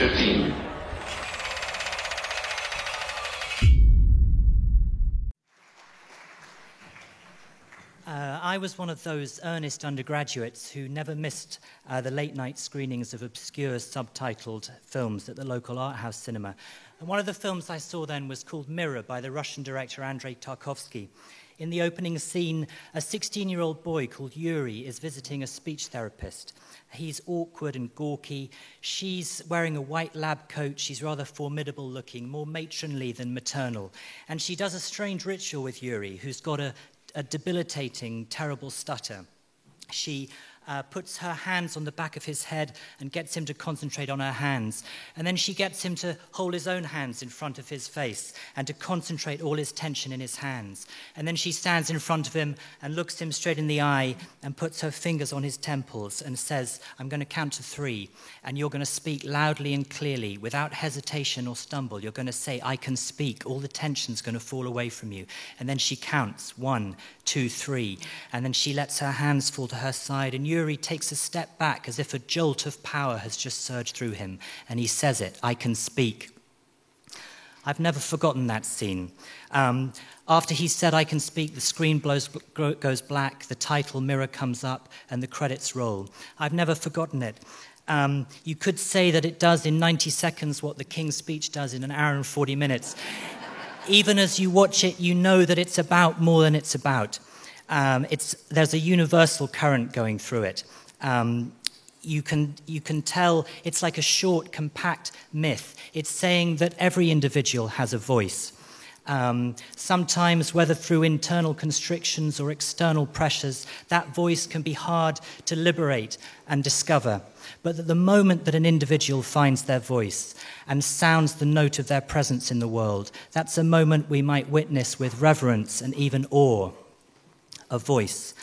15. I was one of those earnest undergraduates who never missed the late-night screenings of obscure subtitled films at the local art house cinema. And one of the films I saw then was called Mirror by the Russian director Andrei Tarkovsky. In the opening scene, a 16-year-old boy called Yuri is visiting a speech therapist. He's awkward and gawky. She's wearing a white lab coat. She's rather formidable looking, more matronly than maternal. And she does a strange ritual with Yuri, who's got a debilitating, terrible stutter. She puts her hands on the back of his head and gets him to concentrate on her hands. And then she gets him to hold his own hands in front of his face and to concentrate all his tension in his hands. And then she stands in front of him and looks him straight in the eye and puts her fingers on his temples and says, "I'm going to count to 3, and you're going to speak loudly and clearly, without hesitation or stumble. You're going to say, 'I can speak.' All the tension's going to fall away from you." And then she counts 1, 2, 3, and then she lets her hands fall to her side, and Yuri takes a step back as if a jolt of power has just surged through him, and he says it, "I can speak." I've never forgotten that scene. After he said, "I can speak," the screen goes black, the title Mirror comes up, and the credits roll. I've never forgotten it. You could say that it does in 90 seconds what the King's Speech does in an hour and 40 minutes. Even as you watch it, you know that it's about more than it's about. There's a universal current going through it. You can tell it's like a short, compact myth. It's saying that every individual has a voice. Sometimes, whether through internal constrictions or external pressures, that voice can be hard to liberate and discover. But at the moment that an individual finds their voice and sounds the note of their presence in the world, that's a moment we might witness with reverence and even awe. A voice,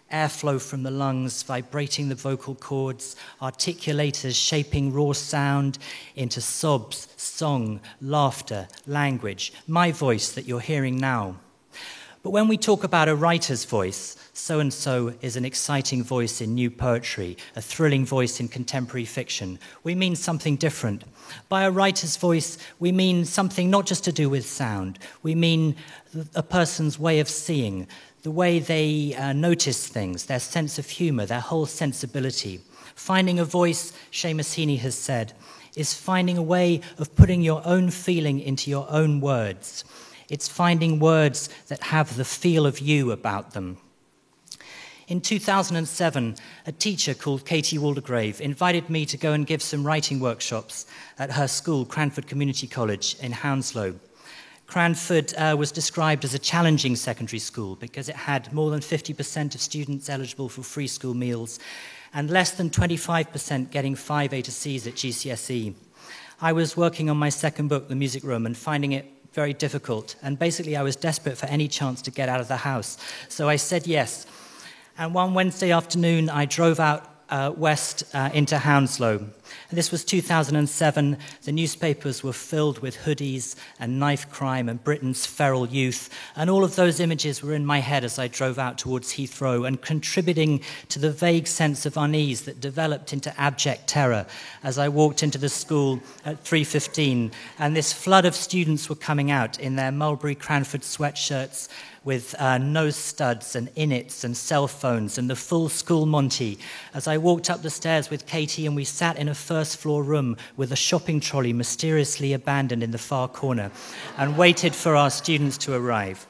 airflow from the lungs vibrating the vocal cords, articulators shaping raw sound into sobs, song, laughter, language, my voice that you're hearing now. But when we talk about a writer's voice, so-and-so is an exciting voice in new poetry, a thrilling voice in contemporary fiction, we mean something different. By a writer's voice, we mean something not just to do with sound. We mean a person's way of seeing, the way they notice things, their sense of humor, their whole sensibility. Finding a voice, Seamus Heaney has said, is finding a way of putting your own feeling into your own words. It's finding words that have the feel of you about them. In 2007, a teacher called Katie Waldegrave invited me to go and give some writing workshops at her school, Cranford Community College in Hounslow. Cranford was described as a challenging secondary school because it had more than 50% of students eligible for free school meals and less than 25% getting 5 A to C's at GCSE. I was working on my second book, The Music Room, and finding it very difficult. And basically, I was desperate for any chance to get out of the house. So I said yes. And one Wednesday afternoon, I drove out west into Hounslow. This was 2007. The newspapers were filled with hoodies and knife crime and Britain's feral youth. And all of those images were in my head as I drove out towards Heathrow and contributing to the vague sense of unease that developed into abject terror as I walked into the school at 3:15. And this flood of students were coming out in their Mulberry Cranford sweatshirts with nose studs and innits and cell phones and the full school Monty, as I walked up the stairs with Katie and we sat in a first-floor room with a shopping trolley mysteriously abandoned in the far corner and waited for our students to arrive.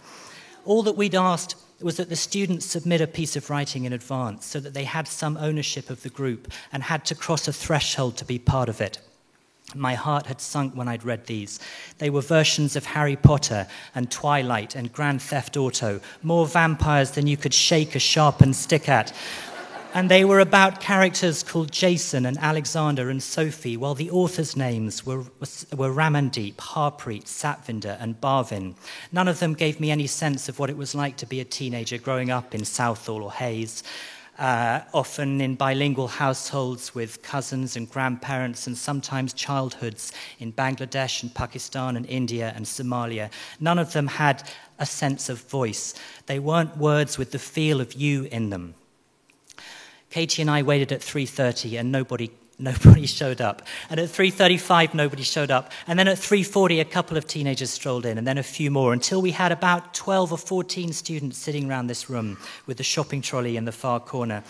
All that we'd asked was that the students submit a piece of writing in advance so that they had some ownership of the group and had to cross a threshold to be part of it. My heart had sunk when I'd read these. They were versions of Harry Potter and Twilight and Grand Theft Auto, more vampires than you could shake a sharpened stick at. And they were about characters called Jason and Alexander and Sophie, while the authors' names were Ramandeep, Harpreet, Satvinder and Barvin. None of them gave me any sense of what it was like to be a teenager growing up in Southall or Hayes. Often in bilingual households with cousins and grandparents and sometimes childhoods in Bangladesh and Pakistan and India and Somalia. None of them had a sense of voice. They weren't words with the feel of you in them. Katie and I waited at 3:30 and nobody nobody showed up. And at 3:35, nobody showed up. And then at 3:40, a couple of teenagers strolled in, and then a few more, until we had about 12 or 14 students sitting around this room with the shopping trolley in the far corner.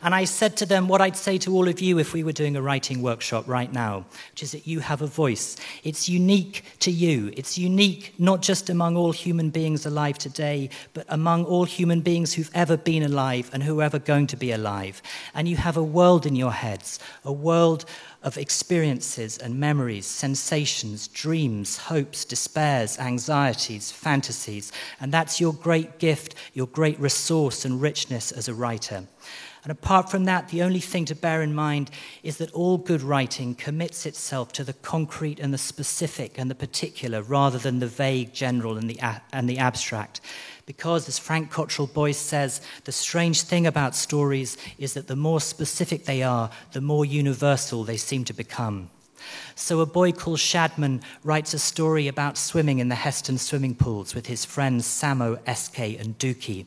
And I said to them what I'd say to all of you if we were doing a writing workshop right now, which is that you have a voice. It's unique to you. It's unique not just among all human beings alive today, but among all human beings who've ever been alive and who are ever going to be alive. And you have a world in your heads, a world of experiences and memories, sensations, dreams, hopes, despairs, anxieties, fantasies. And that's your great gift, your great resource and richness as a writer. And apart from that, the only thing to bear in mind is that all good writing commits itself to the concrete and the specific and the particular rather than the vague, general and the abstract. Because, as Frank Cottrell Boyce says, the strange thing about stories is that the more specific they are, the more universal they seem to become. So a boy called Shadman writes a story about swimming in the Heston swimming pools with his friends Samo, SK and Dookie.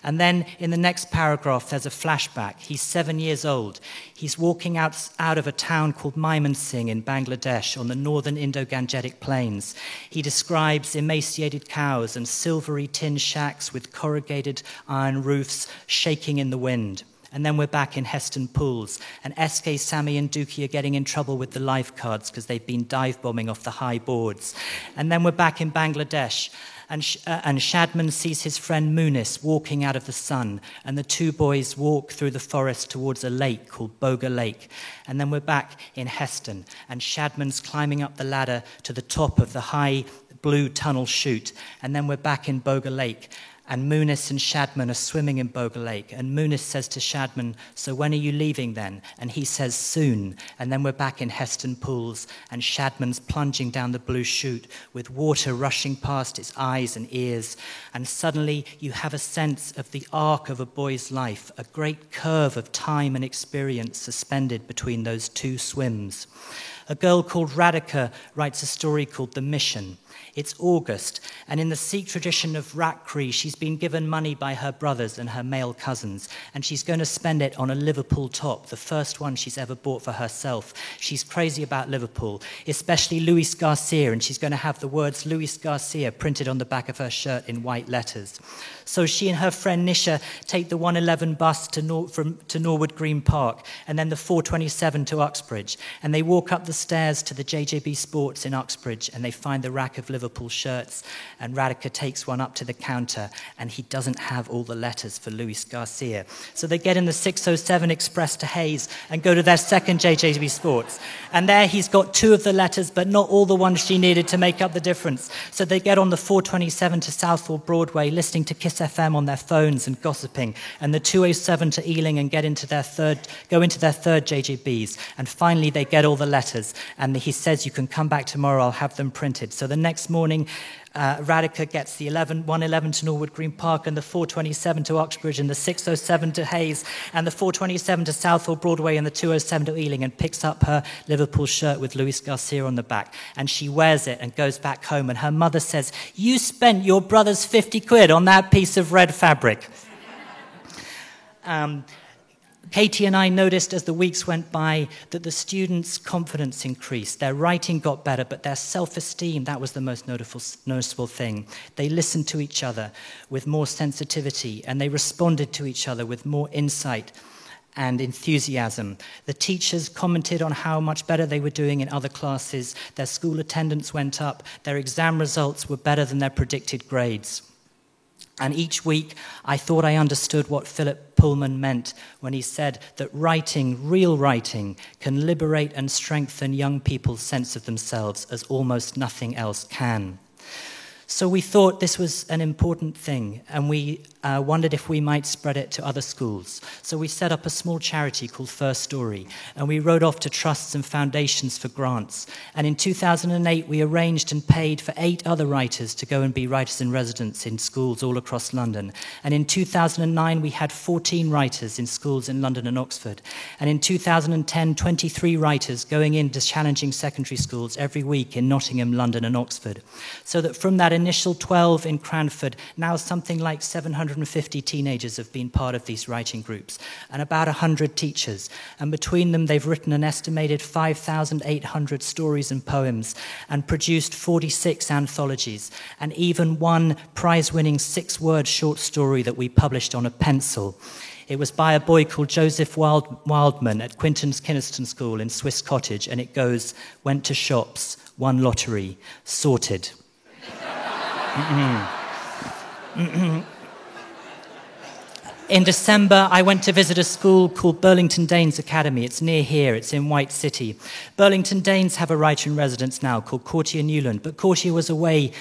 And then in the next paragraph, there's a flashback. He's 7 years old. He's walking out of a town called Mymensingh in Bangladesh on the northern Indo-Gangetic plains. He describes emaciated cows and silvery tin shacks with corrugated iron roofs shaking in the wind. And then we're back in Heston Pools. And SK, Sammy and Dookie are getting in trouble with the lifeguards because they've been dive bombing off the high boards. And then we're back in Bangladesh. And Shadman sees his friend Munis walking out of the sun. And the two boys walk through the forest towards a lake called Boga Lake. And then we're back in Heston. And Shadman's climbing up the ladder to the top of the high blue tunnel chute. And then we're back in Boga Lake. And Munis and Shadman are swimming in Boga Lake. And Munis says to Shadman, "So when are you leaving then?" And he says, "Soon." And then we're back in Heston Pools. And Shadman's plunging down the blue chute with water rushing past his eyes and ears. And suddenly you have a sense of the arc of a boy's life, a great curve of time and experience suspended between those two swims. A girl called Radhika writes a story called The Mission. It's August, and in the Sikh tradition of Rakri, she's been given money by her brothers and her male cousins, and she's going to spend it on a Liverpool top, the first one she's ever bought for herself. She's crazy about Liverpool, especially Luis Garcia, and she's going to have the words Luis Garcia printed on the back of her shirt in white letters. So she and her friend Nisha take the 111 bus to Norwood Green Park, and then the 427 to Uxbridge, and they walk up the stairs to the JJB Sports in Uxbridge, and they find the rack of Liverpool shirts, and Radhika takes one up to the counter, and he doesn't have all the letters for Luis Garcia. So they get in the 607 Express to Hayes and go to their second JJB Sports. And there he's got two of the letters, but not all the ones she needed to make up the difference. So they get on the 427 to Southall Broadway, listening to Kiss FM on their phones and gossiping, and the 207 to Ealing and go into their third JJBs. And finally they get all the letters, and he says, "You can come back tomorrow, I'll have them printed." So the next morning, Radhika gets the 111 to Norwood Green Park and the 427 to Uxbridge and the 607 to Hayes and the 427 to Southall Broadway and the 207 to Ealing, and picks up her Liverpool shirt with Luis Garcia on the back, and she wears it and goes back home, and her mother says, "You spent your brother's 50 quid on that piece of red fabric." Katie and I noticed as the weeks went by that the students' confidence increased. Their writing got better, but their self-esteem, that was the most noticeable thing. They listened to each other with more sensitivity, and they responded to each other with more insight and enthusiasm. The teachers commented on how much better they were doing in other classes. Their school attendance went up. Their exam results were better than their predicted grades. And each week, I thought I understood what Philip Pullman meant when he said that writing, real writing, can liberate and strengthen young people's sense of themselves as almost nothing else can. So we thought this was an important thing, and we wondered if we might spread it to other schools. So we set up a small charity called First Story, and we wrote off to trusts and foundations for grants. And in 2008, we arranged and paid for 8 other writers to go and be writers in residence in schools all across London. And in 2009, we had 14 writers in schools in London and Oxford. And in 2010, 23 writers going into challenging secondary schools every week in Nottingham, London and Oxford. So that from that initial 12 in Cranford, now something like 750 teenagers have been part of these writing groups, and about 100 teachers. And between them, they've written an estimated 5,800 stories and poems, and produced 46 anthologies, and even one prize-winning 6-word short story that we published on a pencil. It was by a boy called Joseph Wildman at Quinton's Kynaston School in Swiss Cottage, and it goes, went to shops, won lottery, sorted. In December, I went to visit a school called Burlington Danes Academy. It's near here. It's in White City. Burlington Danes have a writer-in-residence now called Courtier Newland, but Courtier was away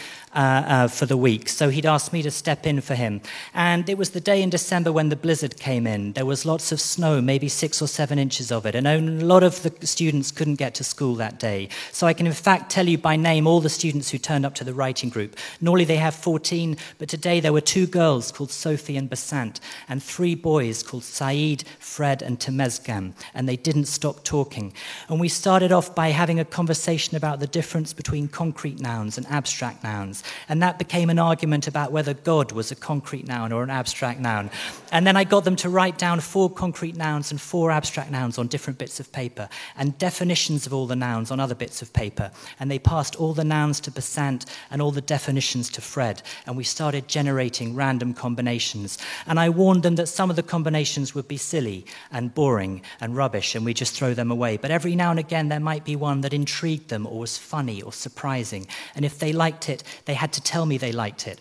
for the week, so he'd asked me to step in for him. And it was the day in December when the blizzard came in. There was lots of snow, maybe 6 or 7 inches of it, and a lot of the students couldn't get to school that day. So I can in fact tell you by name all the students who turned up to the writing group. Normally they have 14, but today there were 2 girls called Sophie and Basant, and 3 boys called Saeed, Fred, and Temezgam, and they didn't stop talking. And we started off by having a conversation about the difference between concrete nouns and abstract nouns. And that became an argument about whether God was a concrete noun or an abstract noun. And then I got them to write down 4 concrete nouns and 4 abstract nouns on different bits of paper, and definitions of all the nouns on other bits of paper. And they passed all the nouns to Basant and all the definitions to Fred. And we started generating random combinations. And I warned them that some of the combinations would be silly and boring and rubbish, and we just throw them away. But every now and again, there might be one that intrigued them or was funny or surprising. And if they liked it, they had to tell me they liked it,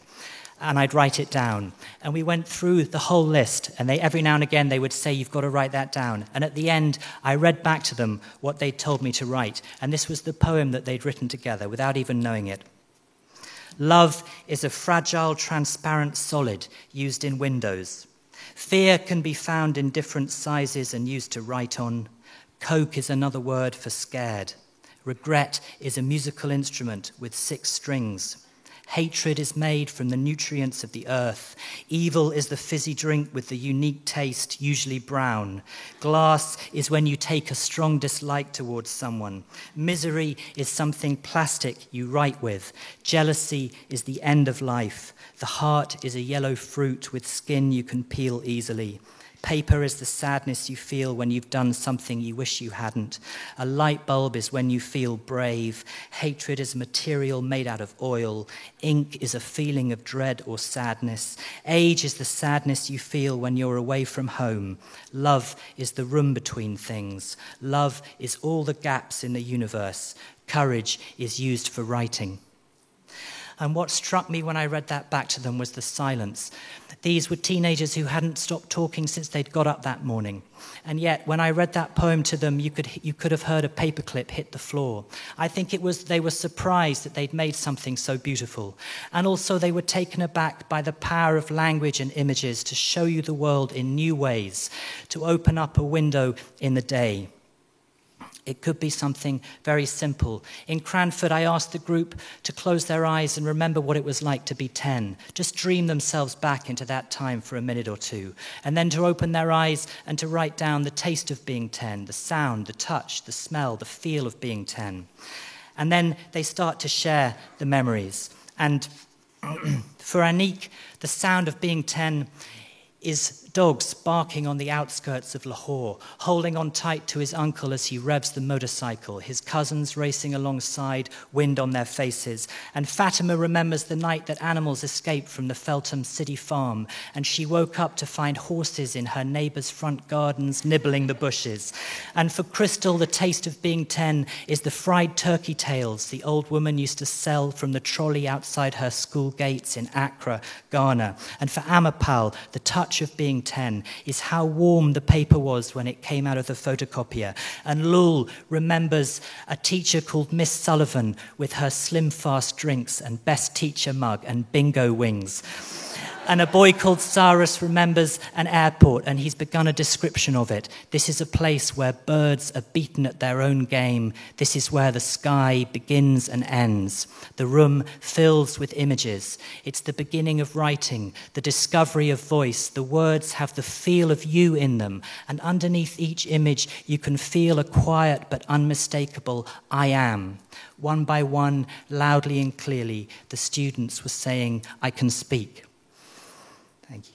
and I'd write it down. And we went through the whole list, and every now and again they would say, you've got to write that down. And at the end, I read back to them what they'd told me to write, and this was the poem that they'd written together without even knowing it. Love is a fragile, transparent solid used in windows. Fear can be found in different sizes and used to write on. Coke is another word for scared. Regret is a musical instrument with 6 strings. Hatred is made from the nutrients of the earth. Evil is the fizzy drink with the unique taste, usually brown. Glass is when you take a strong dislike towards someone. Misery is something plastic you write with. Jealousy is the end of life. The heart is a yellow fruit with skin you can peel easily. Paper is the sadness you feel when you've done something you wish you hadn't. A light bulb is when you feel brave. Hatred is material made out of oil. Ink is a feeling of dread or sadness. Age is the sadness you feel when you're away from home. Love is the room between things. Love is all the gaps in the universe. Courage is used for writing. And what struck me when I read that back to them was the silence. These were teenagers who hadn't stopped talking since they'd got up that morning. And yet, when I read that poem to them, you could have heard a paperclip hit the floor. I think they were surprised that they'd made something so beautiful. And also they were taken aback by the power of language and images to show you the world in new ways, to open up a window in the day. It could be something very simple. In Cranford, I asked the group to close their eyes and remember what it was like to be 10. Just dream themselves back into that time for a minute or two. And then to open their eyes and to write down the taste of being 10, the sound, the touch, the smell, the feel of being 10. And then they start to share the memories. And for Anik, the sound of being 10 is dogs barking on the outskirts of Lahore, holding on tight to his uncle as he revs the motorcycle, his cousins racing alongside, wind on their faces. And Fatima remembers the night that animals escaped from the Feltham city farm, and she woke up to find horses in her neighbour's front gardens nibbling the bushes. And for Crystal, the taste of being 10 is the fried turkey tails the old woman used to sell from the trolley outside her school gates in Accra, Ghana. And for Amapal, the touch of being 10 is how warm the paper was when it came out of the photocopier. And Lul remembers a teacher called Miss Sullivan with her slim fast drinks and best teacher mug and bingo wings. And a boy called Cyrus remembers an airport, and he's begun a description of it. This is a place where birds are beaten at their own game. This is where the sky begins and ends. The room fills with images. It's the beginning of writing, the discovery of voice. The words have the feel of you in them, and underneath each image you can feel a quiet but unmistakable I am. One by one, loudly and clearly, the students were saying, I can speak. Thank you.